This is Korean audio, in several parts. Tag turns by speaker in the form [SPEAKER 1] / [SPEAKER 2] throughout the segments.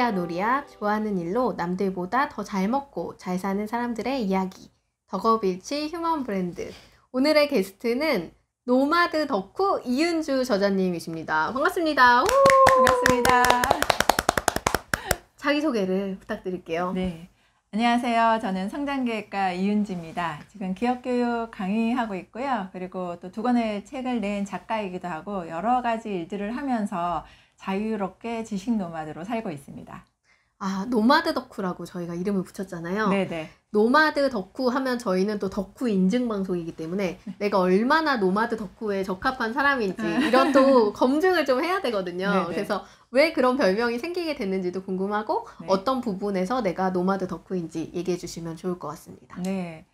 [SPEAKER 1] 자기야 놀이야 좋아하는 일로 남들보다 더 잘 먹고 잘 사는 사람들의 이야기. 덕업일치 휴먼 브랜드. 오늘의 게스트는 노마드 덕후 이은주 저자님이십니다. 반갑습니다. 우!
[SPEAKER 2] 반갑습니다.
[SPEAKER 1] 자기소개를 부탁드릴게요.
[SPEAKER 2] 네. 안녕하세요. 저는 성장계획가 이은주입니다. 지금 기업교육 강의하고 있고요. 그리고 또 두 권의 책을 낸 작가이기도 하고 여러 가지 일들을 하면서 자유롭게 지식 노마드로 살고 있습니다.
[SPEAKER 1] 아, 노마드 덕후라고 저희가 이름을 붙였잖아요.
[SPEAKER 2] 네네.
[SPEAKER 1] 노마드 덕후 하면 저희는 또 덕후 인증 방송이기 때문에 내가 얼마나 노마드 덕후에 적합한 사람인지 이런 또 검증을 좀 해야 되거든요.
[SPEAKER 2] 네네.
[SPEAKER 1] 그래서 왜 그런 별명이 생기게 됐는지도 궁금하고
[SPEAKER 2] 네.
[SPEAKER 1] 어떤 부분에서 내가 노마드 덕후인지 얘기해 주시면 좋을 것 같습니다.
[SPEAKER 2] 네.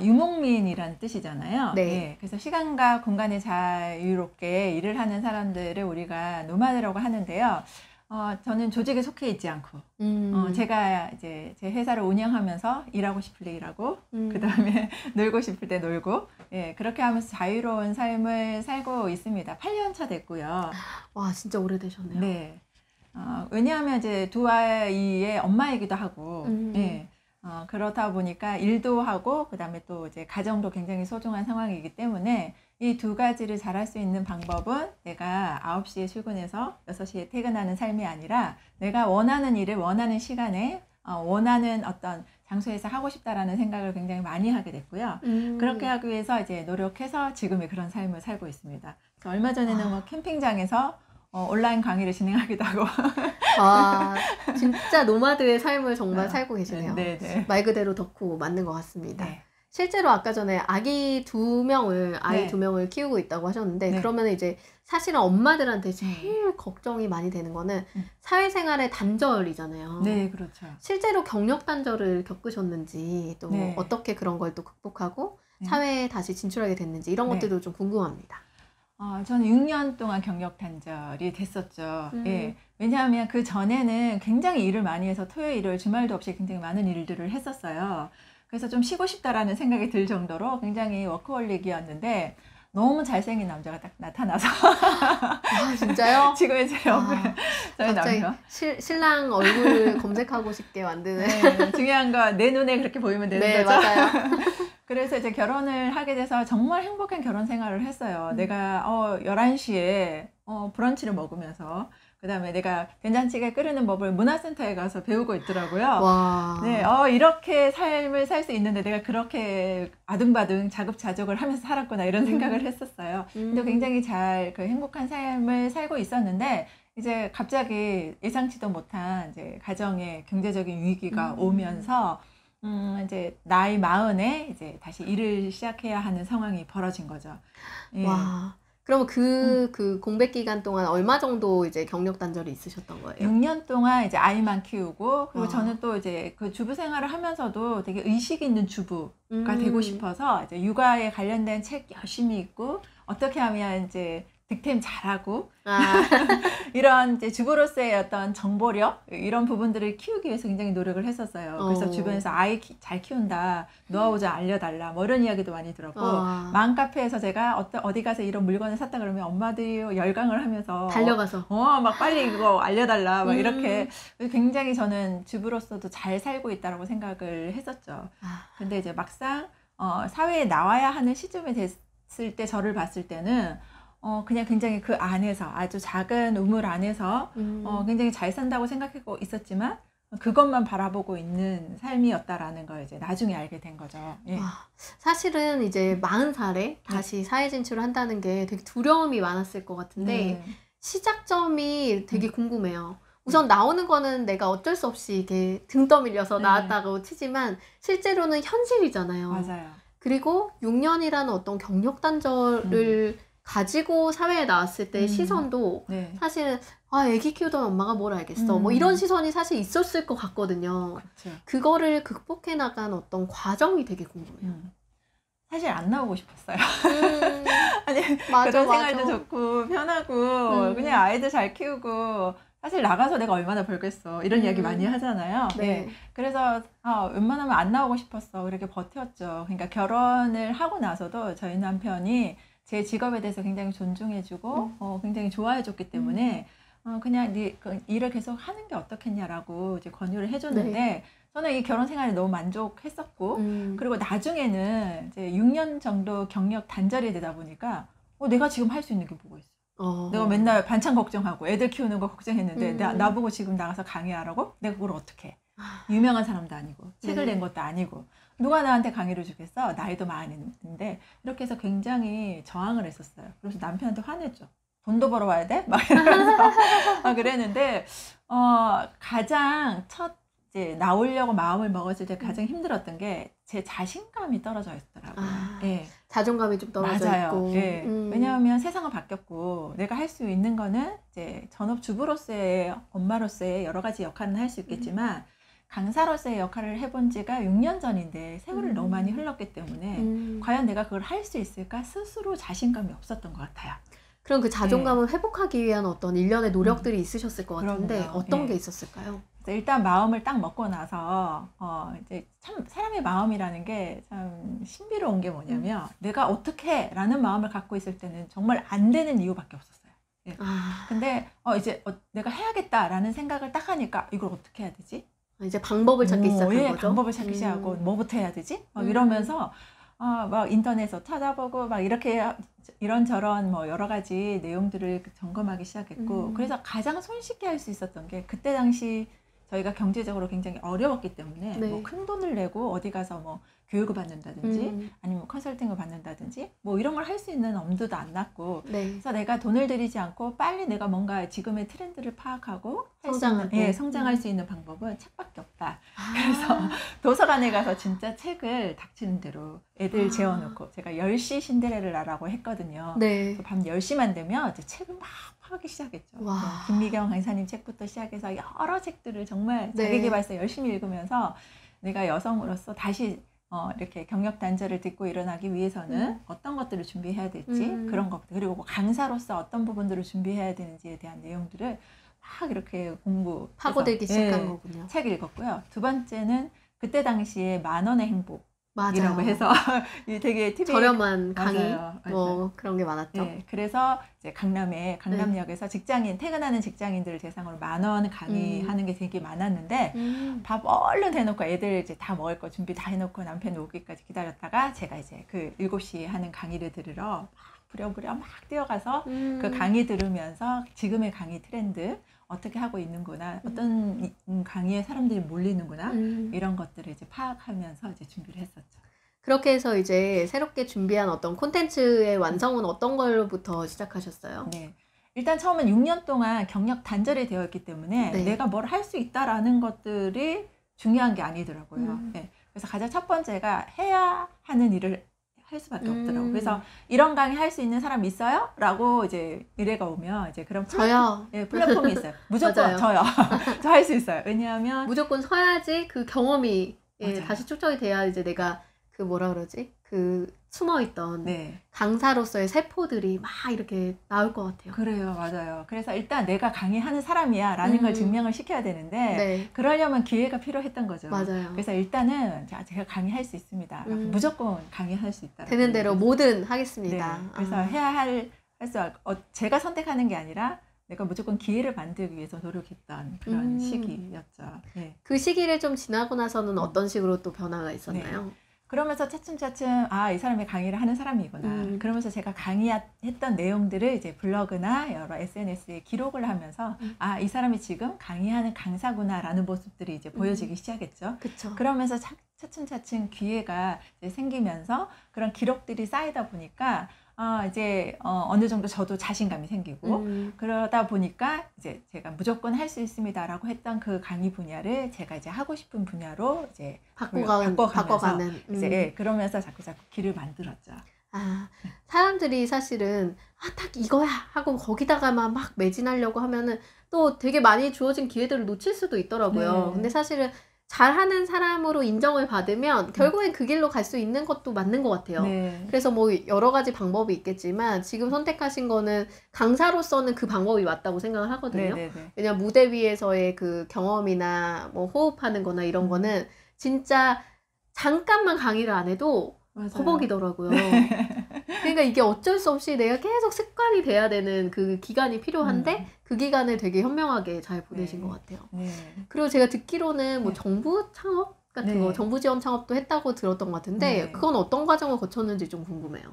[SPEAKER 2] 유목민이란 뜻이잖아요.
[SPEAKER 1] 네.
[SPEAKER 2] 네. 그래서 시간과 공간에 자유롭게 일을 하는 사람들을 우리가 노마드라고 하는데요. 저는 조직에 속해 있지 않고, 제가 이제 제 회사를 운영하면서 일하고 싶을 때 일하고, 그 다음에 놀고 싶을 때 놀고, 예, 그렇게 하면서 자유로운 삶을 살고 있습니다. 8년 차 됐고요.
[SPEAKER 1] 와, 진짜 오래되셨네요.
[SPEAKER 2] 네. 왜냐하면 이제 두 아이의 엄마이기도 하고, 예. 그렇다 보니까 일도 하고, 그 다음에 또 이제 가정도 굉장히 소중한 상황이기 때문에 이 두 가지를 잘할 수 있는 방법은 내가 9시에 출근해서 6시에 퇴근하는 삶이 아니라 내가 원하는 일을 원하는 시간에 원하는 어떤 장소에서 하고 싶다라는 생각을 굉장히 많이 하게 됐고요. 그렇게 하기 위해서 이제 노력해서 지금의 그런 삶을 살고 있습니다. 그래서 얼마 전에는 뭐 캠핑장에서 온라인 강의를 진행하기도 하고.
[SPEAKER 1] 아, 진짜 노마드의 삶을 정말 살고 계시네요.
[SPEAKER 2] 네네.
[SPEAKER 1] 말 그대로 덕후 맞는 것 같습니다.
[SPEAKER 2] 네.
[SPEAKER 1] 실제로 아까 전에 아이 두 명을 키우고 있다고 하셨는데,
[SPEAKER 2] 네.
[SPEAKER 1] 그러면 이제 사실은 엄마들한테 제일 걱정이 많이 되는 거는 사회생활의 단절이잖아요.
[SPEAKER 2] 네, 그렇죠.
[SPEAKER 1] 실제로 경력 단절을 겪으셨는지, 또
[SPEAKER 2] 네.
[SPEAKER 1] 어떻게 그런 걸 또 극복하고
[SPEAKER 2] 네.
[SPEAKER 1] 사회에 다시 진출하게 됐는지 이런
[SPEAKER 2] 네.
[SPEAKER 1] 것들도 좀 궁금합니다.
[SPEAKER 2] 저는 6년 동안 경력 단절이 됐었죠. 예. 왜냐하면 그 전에는 굉장히 일을 많이 해서 토요일, 일요일, 주말도 없이 굉장히 많은 일들을 했었어요. 그래서 좀 쉬고 싶다라는 생각이 들 정도로 굉장히 워커홀릭이었는데 너무 잘생긴 남자가 딱 나타나서.
[SPEAKER 1] 아, 진짜요?
[SPEAKER 2] 지금의 제 옆에 저희
[SPEAKER 1] 갑자기
[SPEAKER 2] 남편.
[SPEAKER 1] 신랑 얼굴 검색하고 싶게 만드는.
[SPEAKER 2] 네, 중요한 거 내 눈에 그렇게 보이면 되는
[SPEAKER 1] 네,
[SPEAKER 2] 거죠.
[SPEAKER 1] 맞아요.
[SPEAKER 2] 그래서 이제 결혼을 하게 돼서 정말 행복한 결혼 생활을 했어요. 내가 11시에 브런치를 먹으면서 그다음에 내가 된장찌개 끓이는 법을 문화센터에 가서 배우고 있더라고요.
[SPEAKER 1] 와.
[SPEAKER 2] 네, 이렇게 삶을 살 수 있는데 내가 그렇게 아등바등 자급자족을 하면서 살았구나 이런 생각을 했었어요. 근데 굉장히 잘 그 행복한 삶을 살고 있었는데 이제 갑자기 예상치도 못한 이제 가정의 경제적인 위기가 오면서 이제 나이 40에 이제 다시 일을 시작해야 하는 상황이 벌어진 거죠. 예.
[SPEAKER 1] 와. 그러면 그 공백 기간 동안 얼마 정도 이제 경력 단절이 있으셨던 거예요?
[SPEAKER 2] 6년 동안 이제 아이만 키우고, 그리고
[SPEAKER 1] 와.
[SPEAKER 2] 저는 또 이제 그 주부 생활을 하면서도 되게 의식 있는 주부가 되고 싶어서 이제 육아에 관련된 책 열심히 읽고, 어떻게 하면 이제 득템 잘하고, 이런 이제 주부로서의 어떤 정보력, 이런 부분들을 키우기 위해서 굉장히 노력을 했었어요. 그래서 주변에서 아이 잘 키운다, 노하우 좀 알려달라, 뭐 이런 이야기도 많이 들었고, 맘카페에서 제가 어디 가서 이런 물건을 샀다 그러면 엄마들이 열광을 하면서
[SPEAKER 1] 달려가서.
[SPEAKER 2] 막 빨리 이거 알려달라, 막 이렇게. 굉장히 저는 주부로서도 잘 살고 있다라고 생각을 했었죠. 근데 이제 막상, 사회에 나와야 하는 시점에 됐을 때 저를 봤을 때는, 그냥 굉장히 그 안에서 아주 작은 우물 안에서 굉장히 잘 산다고 생각하고 있었지만 그것만 바라보고 있는 삶이었다라는 걸 이제 나중에 알게 된 거죠. 예.
[SPEAKER 1] 사실은 이제 40살에 다시 사회 진출을 한다는 게 되게 두려움이 많았을 것 같은데 시작점이 되게 궁금해요. 우선 나오는 거는 내가 어쩔 수 없이 이렇게 등 떠밀려서 나왔다고 치지만 실제로는 현실이잖아요.
[SPEAKER 2] 맞아요.
[SPEAKER 1] 그리고 6년이라는 어떤 경력 단절을 가지고 사회에 나왔을 때 시선도 사실은 애기 키우던 엄마가 뭘 알겠어. 뭐 이런 시선이 사실 있었을 것 같거든요.
[SPEAKER 2] 그렇죠.
[SPEAKER 1] 그거를 극복해 나간 어떤 과정이 되게 궁금해요.
[SPEAKER 2] 사실 안 나오고 싶었어요. 아니,
[SPEAKER 1] 맞아,
[SPEAKER 2] 그런
[SPEAKER 1] 맞아.
[SPEAKER 2] 생활도 좋고 편하고 그냥 아이들 잘 키우고 사실 나가서 내가 얼마나 벌겠어 이런 이야기 많이 하잖아요.
[SPEAKER 1] 네.
[SPEAKER 2] 그래서 웬만하면 안 나오고 싶었어. 그렇게 버텼죠. 그러니까 결혼을 하고 나서도 저희 남편이 제 직업에 대해서 굉장히 존중해주고 굉장히 좋아해줬기 때문에 그냥 그 일을 계속 하는 게 어떻겠냐라고 이제 권유를 해줬는데 저는 이 결혼 생활에 너무 만족했었고 그리고 나중에는 이제 6년 정도 경력 단절이 되다 보니까 내가 지금 할 수 있는 게 뭐가 있어? 내가 맨날 반찬 걱정하고 애들 키우는 거 걱정했는데 나보고 지금 나가서 강의하라고? 내가 그걸 어떻게 해? 유명한 사람도 아니고 책을 낸 것도 아니고 누가 나한테 강의를 주겠어? 나이도 많은데 이렇게 해서 굉장히 저항을 했었어요. 그래서 남편한테 화냈죠. 돈도 벌어와야 돼? 막 이러면서 그랬는데 가장 첫 이제 나오려고 마음을 먹었을 때 가장 힘들었던 게 제 자신감이 떨어져 있더라고요. 예.
[SPEAKER 1] 자존감이 좀 떨어져
[SPEAKER 2] 맞아요.
[SPEAKER 1] 있고.
[SPEAKER 2] 예. 왜냐하면 세상은 바뀌었고 내가 할 수 있는 거는 이제 전업주부로서의 엄마로서의 여러 가지 역할은 할 수 있겠지만 강사로서의 역할을 해본 지가 6년 전인데 세월을 너무 많이 흘렀기 때문에 과연 내가 그걸 할 수 있을까 스스로 자신감이 없었던 것 같아요.
[SPEAKER 1] 그럼 그 자존감을 회복하기 위한 어떤 일련의 노력들이 있으셨을 것 같은데
[SPEAKER 2] 그럼요.
[SPEAKER 1] 어떤 게 있었을까요?
[SPEAKER 2] 일단 마음을 딱 먹고 나서 이제 참 사람의 마음이라는 게 참 신비로운 게 뭐냐면 내가 어떻게 라는 마음을 갖고 있을 때는 정말 안 되는 이유밖에 없었어요. 예. 근데 이제 내가 해야겠다라는 생각을 딱 하니까 이걸 어떻게 해야 되지?
[SPEAKER 1] 이제 방법을 찾기 시작한 거죠?
[SPEAKER 2] 방법을 찾기 시작하고 뭐부터 해야 되지? 이러면서 막 인터넷에서 찾아보고 막 이렇게 이런저런 뭐 여러 가지 내용들을 점검하기 시작했고 그래서 가장 손쉽게 할 수 있었던 게 그때 당시 저희가 경제적으로 굉장히 어려웠기 때문에 뭐 큰 돈을 내고 어디 가서 뭐 교육을 받는다든지 아니면 컨설팅을 받는다든지 뭐 이런 걸 할 수 있는 엄두도 안 났고 그래서 내가 돈을 들이지 않고 빨리 내가 뭔가 지금의 트렌드를 파악하고 성장할 수 있는 방법은 책밖에 없다. 그래서 도서관에 가서 진짜 책을 닥치는 대로 애들 재워놓고 제가 10시 신데렐라라고 했거든요. 밤 10시만 되면 이제 책을 막 하기 시작했죠. 김미경 강사님 책부터 시작해서 여러 책들을 정말 자기계발서 열심히 읽으면서 내가 여성으로서 다시 이렇게 경력 단절을 딛고 일어나기 위해서는 어떤 것들을 준비해야 될지 그런 것들 그리고 뭐 강사로서 어떤 부분들을 준비해야 되는지에 대한 내용들을 막 이렇게 공부
[SPEAKER 1] 파고들기 시작한 거군요.
[SPEAKER 2] 책 읽었고요. 두 번째는 그때 당시에 10,000원의 행복
[SPEAKER 1] 맞아요.
[SPEAKER 2] 이라고 해서 되게 TV
[SPEAKER 1] 저렴한 강의
[SPEAKER 2] 맞아요.
[SPEAKER 1] 뭐 그런 게 많았죠.
[SPEAKER 2] 그래서 이제 강남역에서 퇴근하는 직장인들을 대상으로 10,000원 강의하는 게 되게 많았는데 밥 얼른 대놓고 애들 이제 다 먹을 거 준비 다 해놓고 남편 오기까지 기다렸다가 제가 이제 그 7시에 하는 강의를 들으러 막 부랴부랴 막 뛰어가서 그 강의 들으면서 지금의 강의 트렌드 어떻게 하고 있는구나, 어떤 강의에 사람들이 몰리는구나, 이런 것들을 이제 파악하면서 이제 준비를 했었죠.
[SPEAKER 1] 그렇게 해서 이제 새롭게 준비한 어떤 콘텐츠의 완성은 어떤 걸로부터 시작하셨어요?
[SPEAKER 2] 네. 일단 처음엔 6년 동안 경력 단절이 되어 있기 때문에 내가 뭘 할 수 있다라는 것들이 중요한 게 아니더라고요. 그래서 가장 첫 번째가 해야 하는 일을 할 수밖에 없더라고요. 그래서 이런 강의 할 수 있는 사람 있어요? 라고 이제 의뢰가 오면 이제 그런
[SPEAKER 1] 저요.
[SPEAKER 2] 플랫폼이 있어요. 무조건 저요. 저 할 수 있어요. 왜냐하면
[SPEAKER 1] 무조건 서야지 그 경험이 다시 축적이 돼야 이제 내가 그 뭐라 그러지? 그 숨어있던 강사로서의 세포들이 막 이렇게 나올 것 같아요.
[SPEAKER 2] 그래요. 맞아요. 그래서 일단 내가 강의하는 사람이야 라는 걸 증명을 시켜야 되는데 그러려면 기회가 필요했던 거죠.
[SPEAKER 1] 맞아요.
[SPEAKER 2] 그래서 일단은 제가 강의할 수 있습니다. 무조건 강의할 수 있다.
[SPEAKER 1] 되는 대로 뭐든 하겠습니다.
[SPEAKER 2] 그래서 제가 선택하는 게 아니라 내가 무조건 기회를 만들기 위해서 노력했던 그런 시기였죠.
[SPEAKER 1] 그 시기를 좀 지나고 나서는 어떤 식으로 또 변화가 있었나요?
[SPEAKER 2] 그러면서 차츰차츰 이 사람이 강의를 하는 사람이구나. 그러면서 제가 강의했던 내용들을 이제 블로그나 여러 SNS에 기록을 하면서 이 사람이 지금 강의하는 강사구나라는 모습들이 이제 보여지기 시작했죠.
[SPEAKER 1] 그쵸.
[SPEAKER 2] 그러면서 차츰차츰 기회가 이제 생기면서 그런 기록들이 쌓이다 보니까 이제 어느 정도 저도 자신감이 생기고 그러다 보니까 이제 제가 무조건 할 수 있습니다라고 했던 그 강의 분야를 제가 이제 하고 싶은 분야로 이제 바꿔가는 이제 그러면서 자꾸 길을 만들었죠.
[SPEAKER 1] 사람들이 사실은 딱 이거야 하고 거기다가만 막 매진하려고 하면은 또 되게 많이 주어진 기회들을 놓칠 수도 있더라고요. 근데 사실은 잘하는 사람으로 인정을 받으면 결국엔 그 길로 갈 수 있는 것도 맞는 것 같아요. 그래서 뭐 여러 가지 방법이 있겠지만 지금 선택하신 거는 강사로서는 그 방법이 맞다고 생각을 하거든요. 왜냐면 무대 위에서의 그 경험이나 뭐 호흡하는 거나 이런 거는 진짜 잠깐만 강의를 안 해도
[SPEAKER 2] 맞아요.
[SPEAKER 1] 허벅이더라고요. 그러니까 이게 어쩔 수 없이 내가 계속 습관이 돼야 되는 그 기간이 필요한데 그 기간을 되게 현명하게 잘 보내신
[SPEAKER 2] 네.
[SPEAKER 1] 것 같아요.
[SPEAKER 2] 네.
[SPEAKER 1] 그리고 제가 듣기로는 뭐
[SPEAKER 2] 네.
[SPEAKER 1] 정부 창업 같은
[SPEAKER 2] 네.
[SPEAKER 1] 거, 정부 지원 창업도 했다고 들었던 것 같은데
[SPEAKER 2] 네.
[SPEAKER 1] 그건 어떤 과정을 거쳤는지 좀 궁금해요.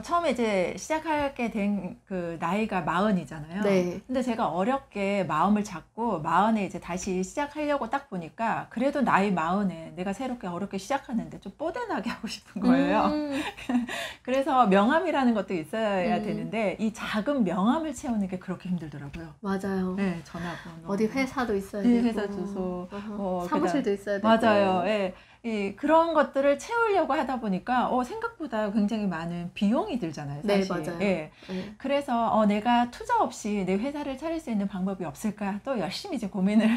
[SPEAKER 2] 처음에 이제 시작하게 된 그 나이가 40이잖아요.
[SPEAKER 1] 네.
[SPEAKER 2] 근데 제가 어렵게 마음을 잡고 40에 이제 다시 시작하려고 딱 보니까 그래도 나이 40에 내가 새롭게 어렵게 시작하는데 좀 뽀대나게 하고 싶은 거예요. 그래서 명함이라는 것도 있어야 되는데 이 작은 명함을 채우는 게 그렇게 힘들더라고요.
[SPEAKER 1] 맞아요.
[SPEAKER 2] 네, 전화번호.
[SPEAKER 1] 어디 회사도 있어야
[SPEAKER 2] 네,
[SPEAKER 1] 되고
[SPEAKER 2] 회사 주소. 뭐
[SPEAKER 1] 사무실도 있어야 되고.
[SPEAKER 2] 맞아요. 예. 그런 것들을 채우려고 하다 보니까 생각보다 굉장히 많은 비용이 들잖아요,
[SPEAKER 1] 네,
[SPEAKER 2] 사실.
[SPEAKER 1] 맞아요.
[SPEAKER 2] 예.
[SPEAKER 1] 네.
[SPEAKER 2] 그래서 내가 투자 없이 내 회사를 차릴 수 있는 방법이 없을까 또 열심히 이제 고민을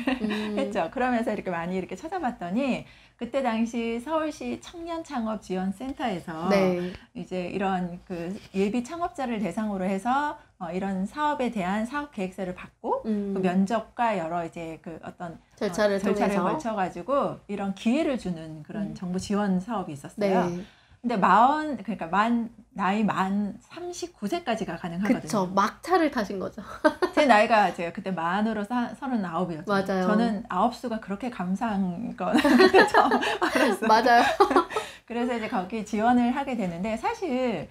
[SPEAKER 2] 했죠. 그러면서 이렇게 많이 이렇게 찾아봤더니 그때 당시 서울시 청년창업지원센터에서
[SPEAKER 1] 네.
[SPEAKER 2] 이제 이런 그 예비 창업자를 대상으로 해서 이런 사업에 대한 사업 계획서를 받고 그 면접과 여러 이제 그 어떤
[SPEAKER 1] 절차를 통해서
[SPEAKER 2] 걸쳐가지고 이런 기회를 주는 그런 정부 지원 사업이 있었어요.
[SPEAKER 1] 네.
[SPEAKER 2] 근데 나이 만 39세까지가 가능하거든요.
[SPEAKER 1] 그쵸. 막차를 타신 거죠.
[SPEAKER 2] 제 나이가 제가 그때 만으로 39이었죠.
[SPEAKER 1] 맞아요.
[SPEAKER 2] 저는 아홉수가 그렇게 감사한 건 그때 처음 알았어요.
[SPEAKER 1] 맞아요.
[SPEAKER 2] 그래서 이제 거기 지원을 하게 되는데 사실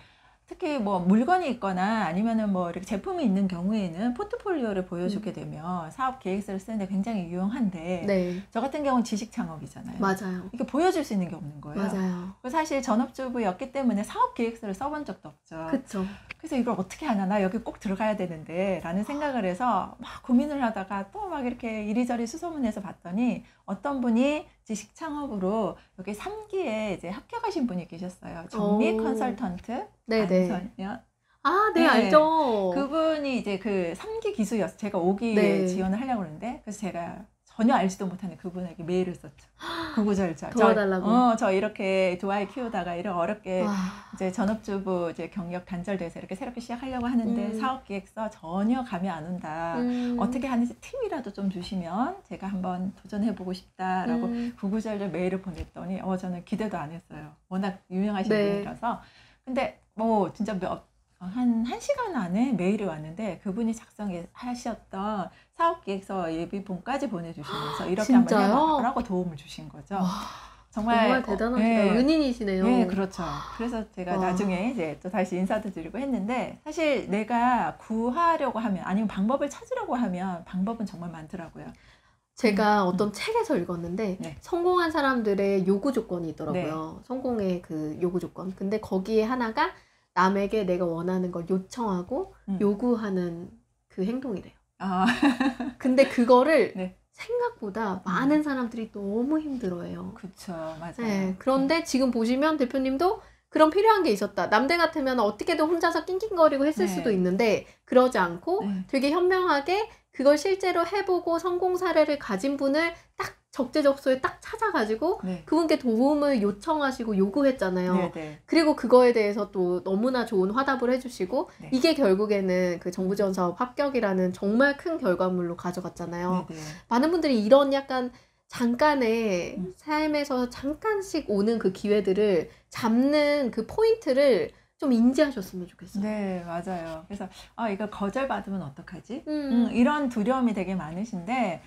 [SPEAKER 2] 특히 뭐 물건이 있거나 아니면은 뭐 이렇게 제품이 있는 경우에는 포트폴리오를 보여주게 되면 사업 계획서를 쓰는데 굉장히 유용한데
[SPEAKER 1] 네.
[SPEAKER 2] 저 같은 경우는 지식 창업이잖아요.
[SPEAKER 1] 맞아요.
[SPEAKER 2] 이게 보여줄 수 있는 게 없는 거예요.
[SPEAKER 1] 맞아요.
[SPEAKER 2] 사실 전업주부였기 때문에 사업 계획서를 써본 적도 없죠.
[SPEAKER 1] 그쵸.
[SPEAKER 2] 그래서 이걸 어떻게 하나, 나 여기 꼭 들어가야 되는데 라는 생각을 해서 막 고민을 하다가 또 막 이렇게 이리저리 수소문해서 봤더니 어떤 분이 지식 창업으로 여기 3기에 이제 합격하신 분이 계셨어요. 정미 컨설턴트.
[SPEAKER 1] 네네.
[SPEAKER 2] 안선연.
[SPEAKER 1] 아, 네,
[SPEAKER 2] 네.
[SPEAKER 1] 알죠.
[SPEAKER 2] 그분이 이제 그 3기 기수였어요. 제가 5기에
[SPEAKER 1] 네.
[SPEAKER 2] 지원을 하려고 그러는데 그래서 제가 전혀 알지도 못하는 그분에게 메일을 썼죠. 구구절절.
[SPEAKER 1] 도와달라고.
[SPEAKER 2] 저 이렇게 두 아이 키우다가 이렇게 어렵게
[SPEAKER 1] 와.
[SPEAKER 2] 이제 전업주부 이제 경력 단절돼서 이렇게 새롭게 시작하려고 하는데 사업기획서 전혀 감이 안 온다. 어떻게 하는지 팁이라도 좀 주시면 제가 한번 도전해보고 싶다라고 구구절절 메일을 보냈더니 저는 기대도 안 했어요. 워낙 유명하신
[SPEAKER 1] 네.
[SPEAKER 2] 분이라서. 근데 뭐 진짜 한 1시간 안에 메일이 왔는데 그분이 작성하셨던 사업계획서 예비본까지 보내주시면서 이렇게
[SPEAKER 1] 진짜요?
[SPEAKER 2] 한번 해봐라고 도움을 주신 거죠.
[SPEAKER 1] 와,
[SPEAKER 2] 정말
[SPEAKER 1] 대단하시다.
[SPEAKER 2] 네.
[SPEAKER 1] 은인이시네요.
[SPEAKER 2] 네, 그렇죠. 그래서 제가
[SPEAKER 1] 와.
[SPEAKER 2] 나중에 이제 또 다시 인사도 드리고 했는데 사실 내가 구하려고 하면 아니면 방법을 찾으려고 하면 방법은 정말 많더라고요.
[SPEAKER 1] 제가 어떤 책에서 읽었는데
[SPEAKER 2] 네.
[SPEAKER 1] 성공한 사람들의 요구 조건이 있더라고요.
[SPEAKER 2] 네.
[SPEAKER 1] 성공의 그 요구 조건. 근데 거기에 하나가 남에게 내가 원하는 걸 요청하고 요구하는 그 행동이래요.
[SPEAKER 2] 아,
[SPEAKER 1] 근데 그거를
[SPEAKER 2] 네.
[SPEAKER 1] 생각보다 많은 사람들이 너무 힘들어해요.
[SPEAKER 2] 그쵸, 맞아요.
[SPEAKER 1] 네, 그런데 지금 보시면 대표님도 그런 필요한 게 있었다. 남들 같으면 어떻게든 혼자서 낑낑거리고 했을
[SPEAKER 2] 네.
[SPEAKER 1] 수도 있는데 그러지 않고
[SPEAKER 2] 네.
[SPEAKER 1] 되게 현명하게 그걸 실제로 해보고 성공 사례를 가진 분을 딱 적재적소에 딱 찾아가지고
[SPEAKER 2] 네.
[SPEAKER 1] 그분께 도움을 요청하시고 요구했잖아요.
[SPEAKER 2] 네, 네.
[SPEAKER 1] 그리고 그거에 대해서 또 너무나 좋은 화답을 해주시고
[SPEAKER 2] 네.
[SPEAKER 1] 이게 결국에는 그 정부지원사업 합격이라는 정말 큰 결과물로 가져갔잖아요.
[SPEAKER 2] 네, 네.
[SPEAKER 1] 많은 분들이 이런 약간 잠깐의 삶에서 잠깐씩 오는 그 기회들을 잡는 그 포인트를 좀 인지하셨으면 좋겠어요.
[SPEAKER 2] 네, 맞아요. 그래서 이거 거절받으면 어떡하지?
[SPEAKER 1] 이런
[SPEAKER 2] 이런 두려움이 되게 많으신데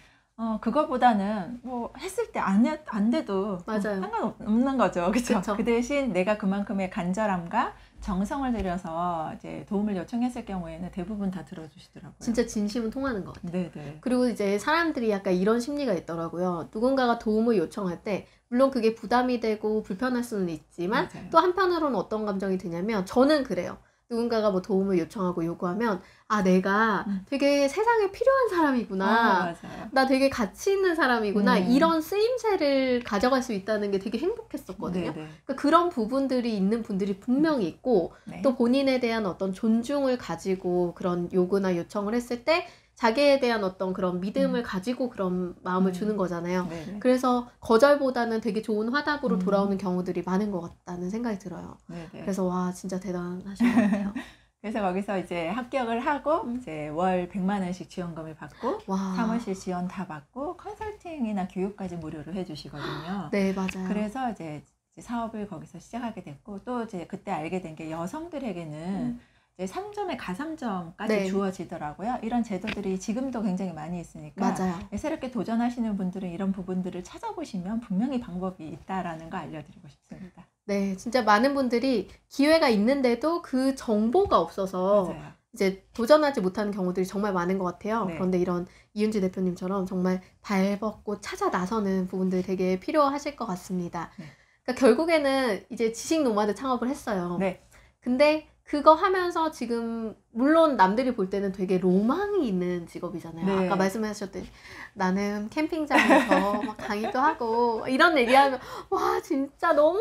[SPEAKER 2] 그거보다는 뭐 했을 때 안 돼도
[SPEAKER 1] 맞아요.
[SPEAKER 2] 상관없는 거죠. 그렇죠?
[SPEAKER 1] 그쵸.
[SPEAKER 2] 그 대신 내가 그만큼의 간절함과 정성을 들여서 이제 도움을 요청했을 경우에는 대부분 다 들어주시더라고요.
[SPEAKER 1] 진짜 진심은 통하는 것 같아요.
[SPEAKER 2] 네, 네.
[SPEAKER 1] 그리고 이제 사람들이 약간 이런 심리가 있더라고요. 누군가가 도움을 요청할 때 물론 그게 부담이 되고 불편할 수는 있지만
[SPEAKER 2] 맞아요.
[SPEAKER 1] 또 한편으로는 어떤 감정이 드냐면 저는 그래요. 누군가가 뭐 도움을 요청하고 요구하면 내가 되게 세상에 필요한 사람이구나.
[SPEAKER 2] 맞아요.
[SPEAKER 1] 나 되게 가치 있는 사람이구나. 이런 쓰임새를 가져갈 수 있다는 게 되게 행복했었거든요.
[SPEAKER 2] 네, 네.
[SPEAKER 1] 그러니까 그런 부분들이 있는 분들이 분명히 있고
[SPEAKER 2] 네.
[SPEAKER 1] 또 본인에 대한 어떤 존중을 가지고 그런 요구나 요청을 했을 때 자기에 대한 어떤 그런 믿음을 가지고 그런 마음을 주는 거잖아요.
[SPEAKER 2] 네, 네.
[SPEAKER 1] 그래서 거절보다는 되게 좋은 화답으로 돌아오는 경우들이 많은 것 같다는 생각이 들어요.
[SPEAKER 2] 네, 네.
[SPEAKER 1] 그래서 와 진짜 대단하신 것 같아요.
[SPEAKER 2] 그래서 거기서 이제 합격을 하고 이제 월 100만 원씩 지원금을 받고
[SPEAKER 1] 와.
[SPEAKER 2] 사무실 지원 다 받고 컨설팅이나 교육까지 무료로 해주시거든요.
[SPEAKER 1] 네, 맞아요.
[SPEAKER 2] 그래서 이제 이제 사업을 거기서 시작하게 됐고, 또 이제 그때 알게 된 게 여성들에게는 이제 3점에 가산점까지
[SPEAKER 1] 네.
[SPEAKER 2] 주어지더라고요. 이런 제도들이 지금도 굉장히 많이 있으니까
[SPEAKER 1] 맞아요.
[SPEAKER 2] 새롭게 도전하시는 분들은 이런 부분들을 찾아보시면 분명히 방법이 있다라는 거 알려드리고 싶습니다.
[SPEAKER 1] 네, 진짜 많은 분들이 기회가 있는데도 그 정보가 없어서
[SPEAKER 2] 맞아요.
[SPEAKER 1] 이제 도전하지 못하는 경우들이 정말 많은 것 같아요.
[SPEAKER 2] 네.
[SPEAKER 1] 그런데 이런 이은지 대표님처럼 정말 발벗고 찾아 나서는 부분들이 되게 필요하실 것 같습니다.
[SPEAKER 2] 네.
[SPEAKER 1] 그러니까 결국에는 이제 지식 노마드 창업을 했어요.
[SPEAKER 2] 네.
[SPEAKER 1] 근데 그거 하면서 지금 물론 남들이 볼 때는 되게 로망이 있는 직업이잖아요.
[SPEAKER 2] 네.
[SPEAKER 1] 아까 말씀하셨듯이 나는 캠핑장에서 막 강의도 하고 이런 얘기하면 와 진짜 너무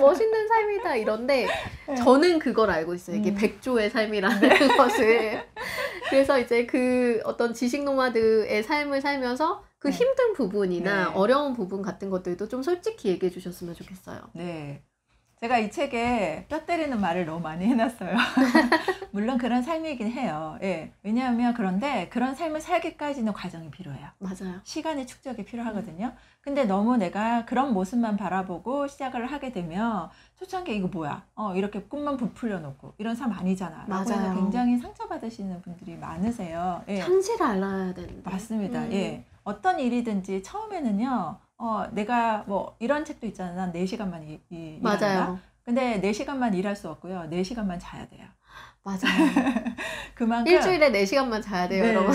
[SPEAKER 1] 멋있는 삶이다 이런데 저는 그걸 알고 있어요. 이게 백조의 삶이라는 것을. 그래서 이제 그 어떤 지식 노마드의 삶을 살면서 그
[SPEAKER 2] 네.
[SPEAKER 1] 힘든 부분이나
[SPEAKER 2] 네.
[SPEAKER 1] 어려운 부분 같은 것들도 좀 솔직히 얘기해 주셨으면 좋겠어요.
[SPEAKER 2] 네. 제가 이 책에 뼈 때리는 말을 너무 많이 해놨어요. 물론 그런 삶이긴 해요. 예. 왜냐하면 그런데 그런 삶을 살기까지는 과정이 필요해요.
[SPEAKER 1] 맞아요.
[SPEAKER 2] 시간의 축적이 필요하거든요. 근데 너무 내가 그런 모습만 바라보고 시작을 하게 되면 초창기에 이거 뭐야? 이렇게 꿈만 부풀려 놓고 이런 삶 아니잖아. 라고 해서
[SPEAKER 1] 맞아요.
[SPEAKER 2] 굉장히 상처받으시는 분들이 많으세요. 예.
[SPEAKER 1] 현실을 알아야 되는데.
[SPEAKER 2] 맞습니다. 예. 어떤 일이든지 처음에는요. 내가 뭐 이런 책도 있잖아. 난 4시간만 일한다.
[SPEAKER 1] 맞아요.
[SPEAKER 2] 근데 4시간만 일할 수 없고요. 4시간만 자야 돼요.
[SPEAKER 1] 맞아요.
[SPEAKER 2] 그만큼
[SPEAKER 1] 일주일에 4시간만 자야 돼요,
[SPEAKER 2] 네.
[SPEAKER 1] 여러분.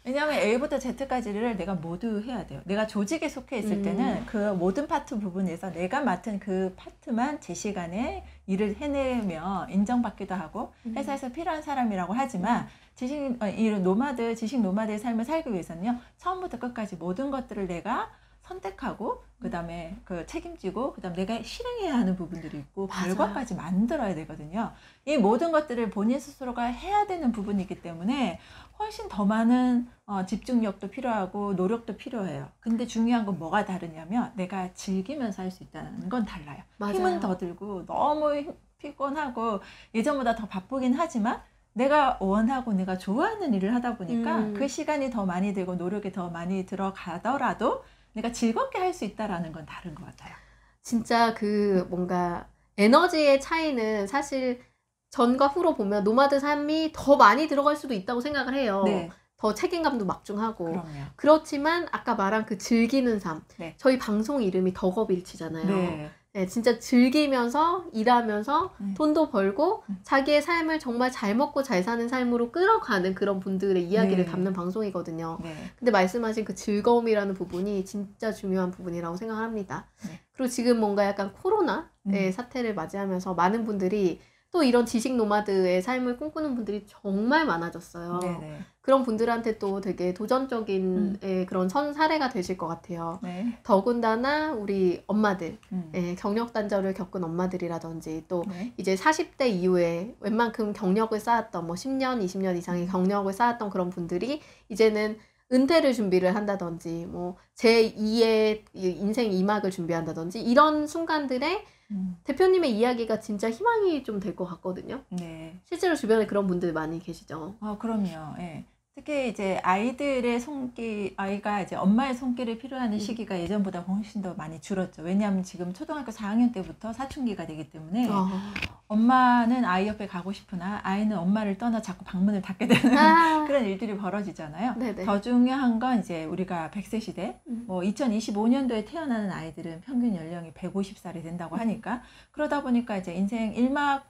[SPEAKER 2] 왜냐하면 A부터 Z까지를 내가 모두 해야 돼요. 내가 조직에 속해 있을 때는 그 모든 파트 부분에서 내가 맡은 그 파트만 제 시간에 일을 해내면 인정받기도 하고 회사에서 필요한 사람이라고 하지만 이런 지식 노마드의 삶을 살기 위해서는요. 처음부터 끝까지 모든 것들을 내가 선택하고 그다음에 그 책임지고 그다음에 내가 실행해야 하는 부분들이 있고
[SPEAKER 1] 맞아요.
[SPEAKER 2] 결과까지 만들어야 되거든요. 이 모든 것들을 본인 스스로가 해야 되는 부분이기 때문에 훨씬 더 많은 집중력도 필요하고 노력도 필요해요. 근데 중요한 건 뭐가 다르냐면 내가 즐기면서 할 수 있다는 건 달라요.
[SPEAKER 1] 맞아요.
[SPEAKER 2] 힘은 더 들고 너무 피곤하고 예전보다 더 바쁘긴 하지만 내가 원하고 내가 좋아하는 일을 하다 보니까 그 시간이 더 많이 들고 노력이 더 많이 들어가더라도 내가 즐겁게 할 수 있다라는 건 다른 것 같아요.
[SPEAKER 1] 진짜 그 뭔가 에너지의 차이는 사실 전과 후로 보면 노마드 삶이 더 많이 들어갈 수도 있다고 생각을 해요.
[SPEAKER 2] 네.
[SPEAKER 1] 더 책임감도 막중하고.
[SPEAKER 2] 그럼요.
[SPEAKER 1] 그렇지만 아까 말한 그 즐기는 삶.
[SPEAKER 2] 네.
[SPEAKER 1] 저희 방송 이름이 덕업일치잖아요.
[SPEAKER 2] 네.
[SPEAKER 1] 네, 진짜 즐기면서 일하면서 돈도 벌고 자기의 삶을 정말 잘 먹고 잘 사는 삶으로 끌어가는 그런 분들의 이야기를
[SPEAKER 2] 네.
[SPEAKER 1] 담는 방송이거든요.
[SPEAKER 2] 네.
[SPEAKER 1] 근데 말씀하신 그 즐거움이라는 부분이 진짜 중요한 부분이라고 생각합니다.
[SPEAKER 2] 네.
[SPEAKER 1] 그리고 지금 뭔가 약간 코로나의 사태를 맞이하면서 많은 분들이 또 이런 지식 노마드의 삶을 꿈꾸는 분들이 정말 많아졌어요.
[SPEAKER 2] 네네.
[SPEAKER 1] 그런 분들한테 또 되게 도전적인 그런 선 사례가 되실 것 같아요.
[SPEAKER 2] 네.
[SPEAKER 1] 더군다나 우리 엄마들, 경력 단절을 겪은 엄마들이라든지 또
[SPEAKER 2] 네.
[SPEAKER 1] 이제 40대 이후에 웬만큼 경력을 쌓았던 뭐 10년, 20년 이상의 경력을 쌓았던 그런 분들이 이제는 은퇴를 준비를 한다든지 뭐 제2의 인생 2막을 준비한다든지 이런 순간들에 대표님의 이야기가 진짜 희망이 좀 될 것 같거든요.
[SPEAKER 2] 네.
[SPEAKER 1] 실제로 주변에 그런 분들 많이 계시죠.
[SPEAKER 2] 그럼요. 예. 특히 이제 아이가 이제 엄마의 손길이 필요한 시기가 예전보다 훨씬 더 많이 줄었죠. 왜냐하면 지금 초등학교 4학년 때부터 사춘기가 되기 때문에 엄마는 아이 옆에 가고 싶으나 아이는 엄마를 떠나 자꾸 방문을 닫게 되는 그런 일들이 벌어지잖아요.
[SPEAKER 1] 네네.
[SPEAKER 2] 더 중요한 건 이제 우리가 100세 시대, 뭐 2025년도에 태어나는 아이들은 평균 연령이 150살이 된다고 하니까 그러다 보니까 이제 인생 1막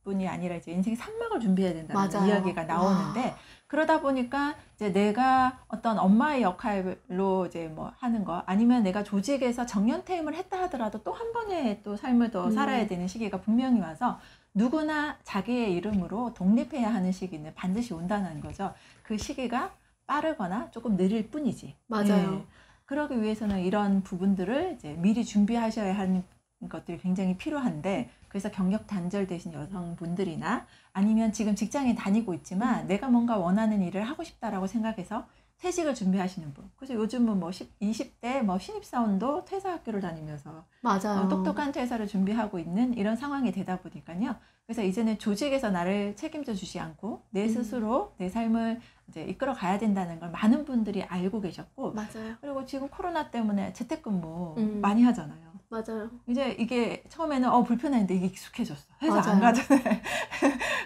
[SPEAKER 2] 뿐이 아니라 이제 인생 3막을 준비해야 된다는
[SPEAKER 1] 맞아요.
[SPEAKER 2] 이야기가 나오는데 그러다 보니까 이제 내가 어떤 엄마의 역할로 이제 뭐 하는 거 아니면 내가 조직에서 정년퇴임을 했다 하더라도 또 한 번의 또 삶을 더 살아야 되는 시기가 분명히 와서 누구나 자기의 이름으로 독립해야 하는 시기는 반드시 온다는 거죠. 그 시기가 빠르거나 조금 느릴 뿐이지.
[SPEAKER 1] 맞아요.
[SPEAKER 2] 네. 그러기 위해서는 이런 부분들을 이제 미리 준비하셔야 하는 것들이 굉장히 필요한데 그래서 경력 단절되신 여성분들이나 아니면 지금 직장에 다니고 있지만 내가 뭔가 원하는 일을 하고 싶다라고 생각해서 퇴직을 준비하시는 분. 그래서 요즘은 뭐 20대 뭐 신입사원도 퇴사 학교를 다니면서
[SPEAKER 1] 맞아요.
[SPEAKER 2] 똑똑한 퇴사를 준비하고 있는 이런 상황이 되다 보니까요. 그래서 이제는 조직에서 나를 책임져 주지 않고 내 스스로 내 삶을 이제 이끌어 가야 된다는 걸 많은 분들이 알고 계셨고
[SPEAKER 1] 맞아요.
[SPEAKER 2] 그리고 지금 코로나 때문에 재택근무 많이 하잖아요.
[SPEAKER 1] 맞아요.
[SPEAKER 2] 이제 이게 처음에는 불편했는데 이게 익숙해졌어. 회사 안
[SPEAKER 1] 맞아요.
[SPEAKER 2] 가잖아요.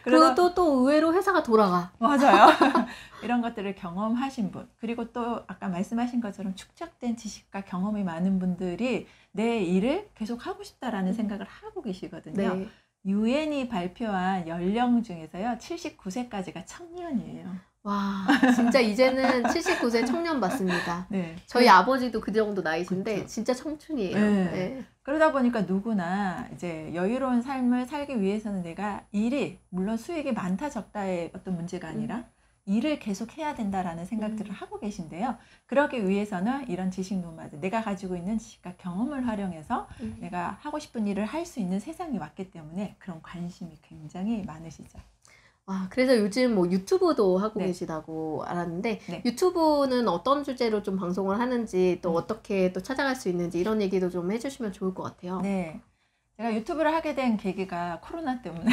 [SPEAKER 1] 그리고 또 의외로 회사가 돌아가.
[SPEAKER 2] 맞아요. 이런 것들을 경험하신 분, 그리고 또 아까 말씀하신 것처럼 축적된 지식과 경험이 많은 분들이 내 일을 계속 하고 싶다라는 생각을 하고 계시거든요.
[SPEAKER 1] 네.
[SPEAKER 2] 유엔이 발표한 연령 중에서요, 79세까지가 청년이에요.
[SPEAKER 1] 와, 진짜 이제는 79세 청년 맞습니다.
[SPEAKER 2] 네.
[SPEAKER 1] 저희 아버지도 그 정도 나이신데
[SPEAKER 2] 그쵸.
[SPEAKER 1] 진짜 청춘이에요.
[SPEAKER 2] 네.
[SPEAKER 1] 네.
[SPEAKER 2] 그러다 보니까 누구나 이제 여유로운 삶을 살기 위해서는 내가 일이 물론 수익이 많다 적다의 어떤 문제가 아니라 일을 계속 해야 된다라는 생각들을 하고 계신데요. 그러기 위해서는 이런 지식 노마드, 내가 가지고 있는 지식과 경험을 활용해서 내가 하고 싶은 일을 할 수 있는 세상이 왔기 때문에 그런 관심이 굉장히 많으시죠.
[SPEAKER 1] 와, 그래서 요즘 뭐 유튜브도 하고
[SPEAKER 2] 네.
[SPEAKER 1] 계시다고 알았는데
[SPEAKER 2] 네.
[SPEAKER 1] 유튜브는 어떤 주제로 좀 방송을 하는지 또 어떻게 또 찾아갈 수 있는지 이런 얘기도 좀 해주시면 좋을 것 같아요.
[SPEAKER 2] 네. 제가 유튜브를 하게 된 계기가 코로나 때문에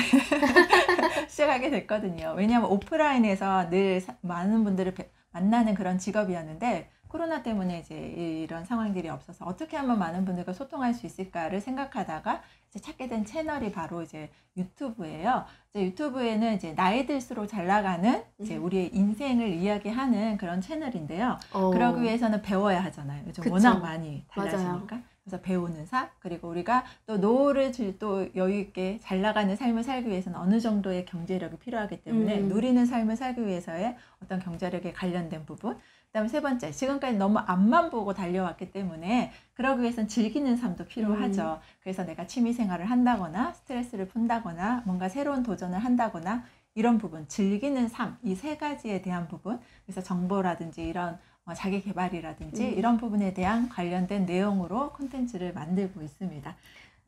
[SPEAKER 2] 시작하게 됐거든요. 왜냐하면 오프라인에서 늘 많은 분들을 만나는 그런 직업이었는데 코로나 때문에 이제 이런 상황들이 없어서 어떻게 하면 많은 분들과 소통할 수 있을까를 생각하다가 이제 찾게 된 채널이 바로 이제 유튜브예요. 이제 유튜브에는 이제 나이 들수록 잘 나가는 이제 우리의 인생을 이야기하는 그런 채널인데요. 그러기 위해서는 배워야 하잖아요. 요즘
[SPEAKER 1] 그쵸.
[SPEAKER 2] 워낙 많이 달라지니까.
[SPEAKER 1] 맞아요.
[SPEAKER 2] 그래서 배우는 삶, 그리고 우리가 또 노후를 또 여유 있게 잘 나가는 삶을 살기 위해서는 어느 정도의 경제력이 필요하기 때문에 누리는 삶을 살기 위해서의 어떤 경제력에 관련된 부분. 그다음에 세 번째, 지금까지 너무 앞만 보고 달려왔기 때문에 그러기 위해서는 즐기는 삶도 필요하죠. 그래서 내가 취미 생활을 한다거나 스트레스를 푼다거나 뭔가 새로운 도전을 한다거나 이런 부분, 즐기는 삶, 이 세 가지에 대한 부분, 그래서 정보라든지 이런 자기 개발이라든지 이런 부분에 대한 관련된 내용으로 콘텐츠를 만들고 있습니다.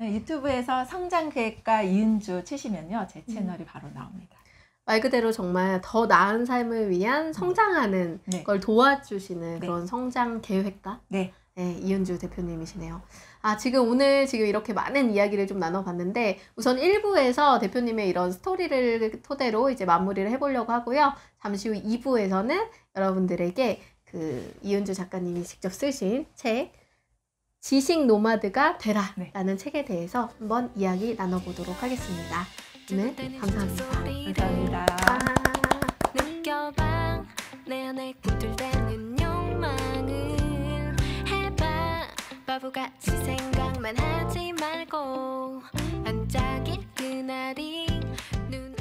[SPEAKER 2] 유튜브에서 성장계획가 이은주 치시면요, 제 채널이 바로 나옵니다.
[SPEAKER 1] 말 그대로 정말 더 나은 삶을 위한 성장하는
[SPEAKER 2] 네.
[SPEAKER 1] 걸 도와주시는
[SPEAKER 2] 네.
[SPEAKER 1] 그런 성장 계획가?
[SPEAKER 2] 네.
[SPEAKER 1] 네, 이은주 대표님이시네요. 오늘 이렇게 많은 이야기를 좀 나눠봤는데, 우선 1부에서 대표님의 이런 스토리를 토대로 이제 마무리를 해보려고 하고요. 잠시 후 2부에서는 여러분들에게 그 이은주 작가님이 직접 쓰신 책, 지식 노마드가 되라 라는 책에 대해서 한번 이야기 나눠보도록 하겠습니다. 오늘 감사합니다.
[SPEAKER 2] 감사합니다.
[SPEAKER 3] 느껴봐 내 안에 꿈틀대는 욕망을 해봐 바보같이 생각만 하지 말고 반짝일 그날이 눈